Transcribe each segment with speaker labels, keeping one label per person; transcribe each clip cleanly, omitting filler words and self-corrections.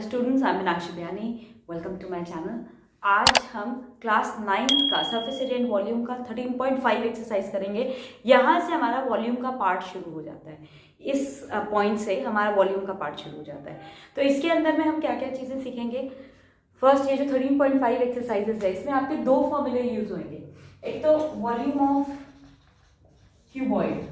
Speaker 1: Students, I am Meenakshi Bayani. Welcome to my channel. आज हम class 9th का सरफेस एरिया एंड वॉल्यूम का 13.5 exercise करेंगे। यहाँ से हमारा वॉल्यूम का पार्ट शुरू हो जाता है। इस पॉइंट से हमारा वॉल्यूम का पार्ट शुरू हो जाता है। तो इसके अंदर में हम क्या क्या चीज़ें सीखेंगे। फर्स्ट, ये जो 13.5 एक्सरसाइजेस है इसमें आपके दो फॉर्मूले यूज होंगे। एक तो वॉल्यूम ऑफ क्यूबॉइड,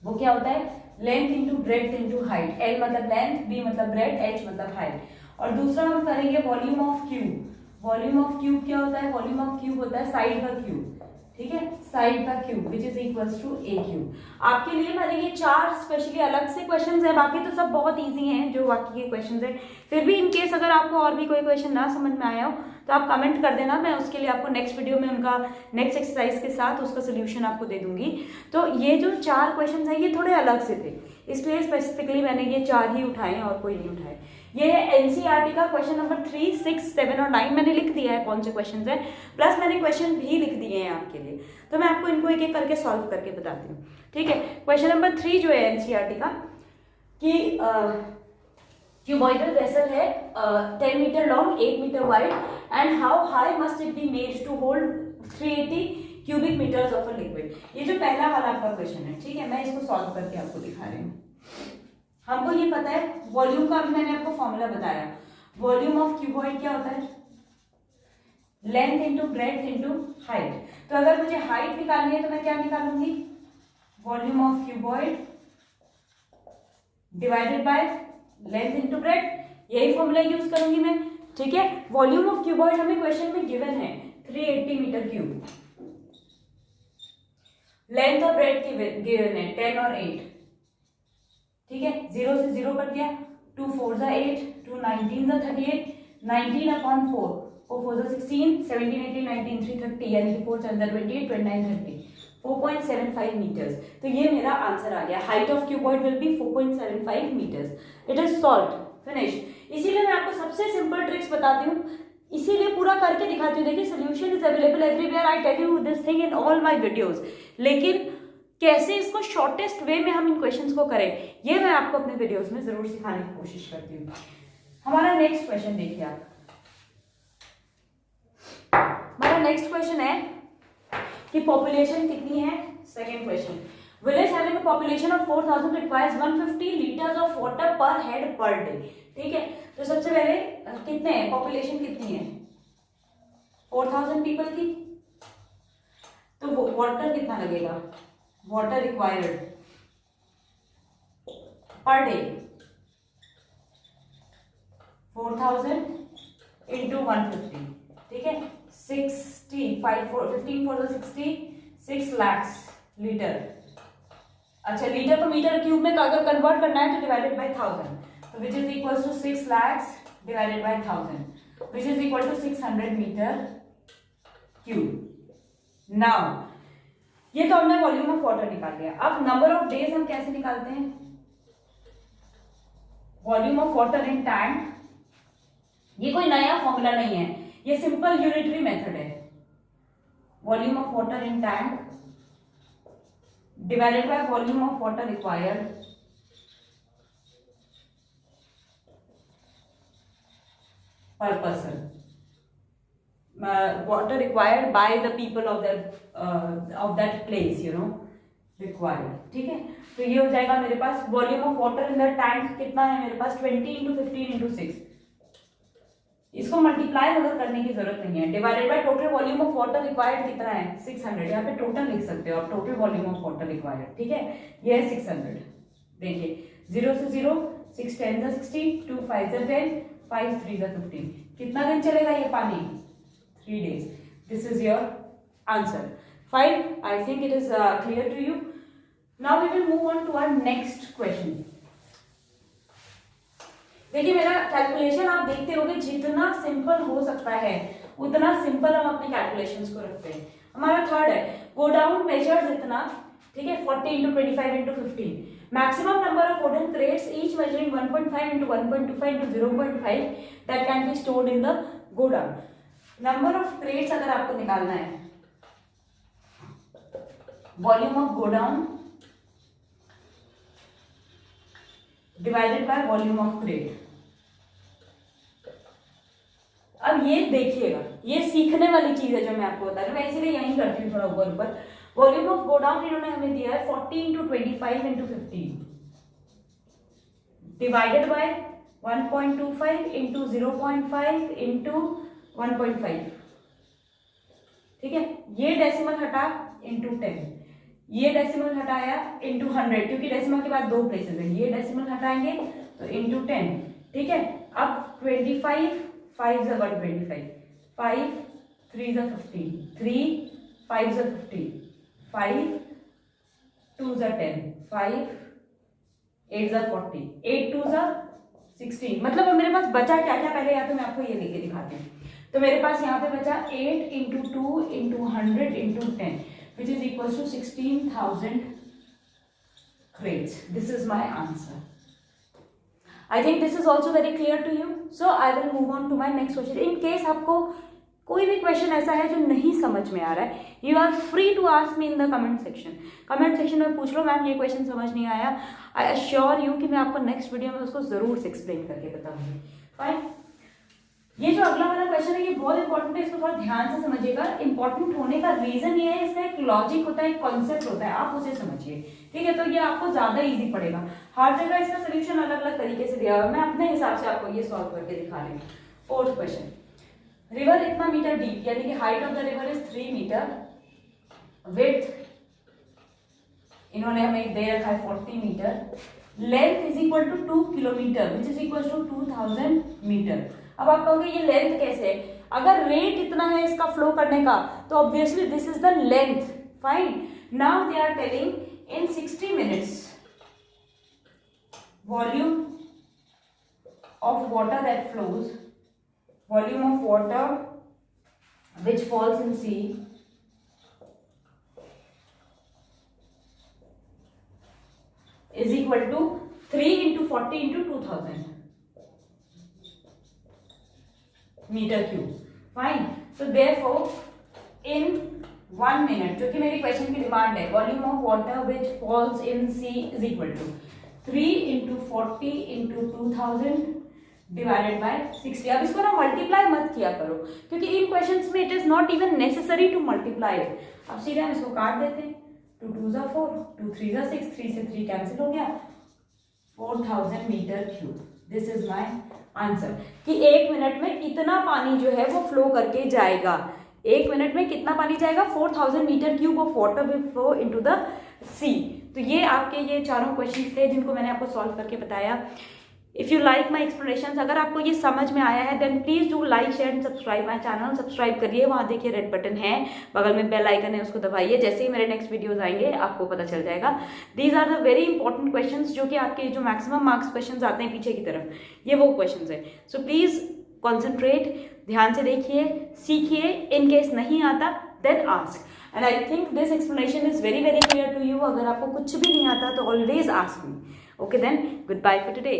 Speaker 1: वो क्या होता है, length into breadth into height. L मतलब लेंथ, बी मतलब ब्रेड, एच मतलब हाइट। और दूसरा हम करेंगे volume of cube. Volume of cube क्या होता है, वॉल्यूम ऑफ क्यूब होता है साइड का क्यूब, ठीक है, साइड का cube which is equals to a cube. आपके लिए मैंने ये 4 स्पेशली अलग से क्वेश्चंस हैं, बाकी तो सब बहुत इजी हैं जो बाकी के क्वेश्चंस हैं। फिर भी इन केस अगर आपको और भी कोई क्वेश्चन ना समझ में आया हो तो आप कमेंट कर देना, मैं उसके लिए आपको नेक्स्ट वीडियो में उनका नेक्स्ट एक्सरसाइज के साथ उसका सोल्यूशन आपको दे दूंगी। तो ये जो 4 क्वेश्चन हैं ये थोड़े अलग से थे, इसलिए स्पेसिफिकली मैंने ये 4 ही उठाए और कोई नहीं उठाए। ये है एनसीईआरटी का क्वेश्चन नंबर 3, 6, 7 और 9 मैंने लिख दिया है कौन से क्वेश्चन हैं, प्लस मैंने क्वेश्चन भी लिख दिए हैं आपके लिए। तो मैं आपको इनको एक एक करके सॉल्व करके बताती हूँ, ठीक है। क्वेश्चन नंबर 3 जो है एनसीईआरटी का कि क्यूबॉइडल वेसल है 10 metre long, 8 metre wide, and how high must it be made to hold 380 cubic metres of a liquid. ये जो पहला वाला आपका क्वेश्चन है, ठीक है, मैं इसको सॉल्व करके आपको दिखा रही हूँ। हमको ये पता है वॉल्यूम का, मैंने आपको फॉर्मूला बताया। वॉल्यूम ऑफ क्यूबॉइड क्या होता है, length into breadth into height. तो अगर मुझे हाइट निकालनी है तो मैं क्या निकालूंगी, volume of cuboid divided by length into breadth, यही फॉर्मूला यूज करूंगी मैं, ठीक है। वॉल्यूम ऑफ क्यूबॉइड हमें क्वेश्चन में गिवन है 380 मीटर क्यूब, लेंथ और ब्रेड्थ गिवन है 10 और 8, ठीक है। 0 से 0 कट गया, 2 4 जा 8, 2 19 जा 38, 19 अपॉन 4, 4 4 जा 16, 17 18 19 3 30, यानी कि 4 7 28 29 30, 4.75 मीटर्स। तो ये मेरा आंसर आ गया। Height of cuboid will be 4.75 metres. It is solved, finish. इसीलिए मैं आपको सबसे सिंपल ट्रिक्स बताती हूँ, इसीलिए पूरा करके दिखाती हूँ। देखिए solution is available everywhere, I tell you this thing in all my videos, लेकिन कैसे इसको शॉर्टेस्ट वे में हम इन क्वेश्चंस को करें ये मैं आपको अपने वीडियोस में जरूर सिखाने की कोशिश करती हूँ। हमारा नेक्स्ट क्वेश्चन देखिए आप। हमारा नेक्स्ट क्वेश्चन है कि पॉपुलेशन कितनी है। Second question, village having a population of 4000 requires 150 litres of water पर हेड पर डे, ठीक है। तो सबसे पहले कितने हैं, पॉपुलेशन कितनी है, 4000 पीपल की, तो वाटर कितना लगेगा, water required per day 4000 into 150, ठीक है। 60 5 4 15 4 60 6 lakhs लीटर। अच्छा, लीटर को मीटर क्यूब में अगर कन्वर्ट करना है तो डिवाइडेड बाय 1000, तो which is equal to 6 lakhs divided by 1000 which is equal to 600 metre cube. Now ये तो हमने वॉल्यूम ऑफ वाटर निकाल लिया। अब नंबर ऑफ डेज हम कैसे निकालते हैं, volume of water in tank, ये कोई नया फॉर्मूला नहीं है, ये सिंपल यूनिटरी मेथड है। Volume of water in tank divided by volume of water required पर person, water required by the people of that place, you know, required, ठीक है। तो ये हो जाएगा मेरे पास volume of water in the tank कितना है मेरे पास 20 इंटू 15 इंटू 6, इसको मल्टीप्लाई अगर करने की जरूरत नहीं है, divided by total volume of water required कितना है 600, यहाँ पे टोटल लिख सकते हो आप, total volume of water required, ठीक है, ये है 600। देखिए 0 से 0, 6 10 जा 60, 2 5 जा 10, 5 3 जा 15, कितना दिन चलेगा ये पानी, 3 days. This is your answer. Fine. I think it is clear to you. Now we will move on to our next question. देखिए मेरा कैलकुलेशन आप देखते होंगे, जितना सिंपल हो सकता है उतना सिंपल हम अपने कैलकुलेशंस को रखते हैं। हमारा थर्ड है गो डाउन मेजर्स इतना, ठीक है, 40 into 25 into 15, maximum number of wooden crates each measuring 1.5 into 1.25 into 0.5 that can be stored in the go down. Number of crates अगर आपको निकालना है, volume of godown divided by volume of crate, देखिएगा, ये सीखने वाली चीज है जो मैं आपको बता रही हूँ, मैं इसीलिए यहीं करती हूँ थोड़ा ऊपर ऊपर। वॉल्यूम ऑफ गोडाउन इन्होंने हमें दिया है 40 into 25 into 15 divided by 1.25 into 0.5 into 1.5। ठीक है, ये डेसिमल हटा इंटू 10, ये डेसिमल हटाया इंटू 100, क्योंकि डेसिमल के बाद 2 प्लेसेस है, ये डेसिमल हटाएंगे तो इंटू 10। ठीक है, अब 25 5 ज़ 125, 5 3 ज़ 15, 3 5 ज़ 15, 5 2 ज़ 10, 5 8 ज़ 40, 8 2 ज़ 16। मतलब मेरे पास बचा क्या क्या, पहले या तो मैं आपको ये लेके दिखाती हूँ। तो मेरे पास यहाँ पे बचा 8 into 2 into 100 into 10 which is equals to 16,000 crates. This is my answer. I think this is also very clear to you. So I will move on to my next question. In case आपको कोई भी question ऐसा है जो नहीं समझ में आ रहा है, you are free to ask me in the comment section. Comment section में पूछ लो मैम ये क्वेश्चन समझ नहीं आया, आई अश्योर यू कि मैं आपको नेक्स्ट वीडियो में उसको जरूर से एक्सप्लेन करके बताऊंगी। फाइन, ये जो अगला वाला क्वेश्चन है ये बहुत इंपॉर्टेंट है, इसको थोड़ा ध्यान से समझिएगा। इंपॉर्टेंट होने का रीजन ये है, इसका एक लॉजिक होता है, एक कॉन्सेप्ट होता है, आप उसे समझिए। ठीक है, तो ये आपको ज्यादा इजी पड़ेगा। हर जगह इसका सोल्यूशन अलग अलग तरीके से दिया हुआ है, मैं अपने हिसाब से आपको ये सॉल्व करके दिखा रही हूँ। 4th क्वेश्चन, रिवर इतना मीटर डीप, यानी कि height of the river is 3 metre, width इन्होंने हमें दे रखा है 40 metre, length is equal to 2 kilometre which is equal to 2000 metre. अब आप कहोगे ये लेंथ कैसे है, अगर रेट इतना है इसका फ्लो करने का तो obviously this is the length. Fine, now they are telling in 60 minutes volume of water that flows, volume of water which falls in sea is equal to 3 into 40 into 2000 meter cube. Fine. So therefore in 1 minute, जो कि मेरी question की demand है, volume of water which falls in sea is equal to 3 into 40 into 2000 divided by 60। अब इसको ना multiply मत किया करो, क्योंकि इन क्वेश्चंस में it is not even necessary to multiply. अब सीधे हम इसको काट देते हैं, 2 2 ज़ा 4, 2 3 ज़ा 6, 3 से 3 कैंसिल हो गया, 4000 metre cube. This is my answer कि 1 मिनट में इतना पानी जो है वो फ्लो करके जाएगा। 1 मिनट में कितना पानी जाएगा, 4000 metre cube of water will flow into the sea. तो ये आपके ये चारों क्वेश्चन थे जिनको मैंने आपको सॉल्व करके बताया। If you like my explanation, अगर आपको ये समझ में आया है then please do like share and subscribe my channel. Subscribe करिए, वहाँ देखिए रेड बटन है, बगल में बेल आइकन है, उसको दबाइए। जैसे ही मेरे नेक्स्ट वीडियोस आएंगे आपको पता चल जाएगा। These are the very important questions, जो कि आपके जो मैक्सिमम मार्क्स क्वेश्चंस आते हैं पीछे की तरफ, ये वो क्वेश्चंस है। सो प्लीज़ कॉन्सेंट्रेट, ध्यान से देखिए, सीखिए। इन केस नहीं आता then ask, and I think this explanation is very very clear to you. अगर आपको कुछ भी नहीं आता तो always ask me. Okay then, good bye for today.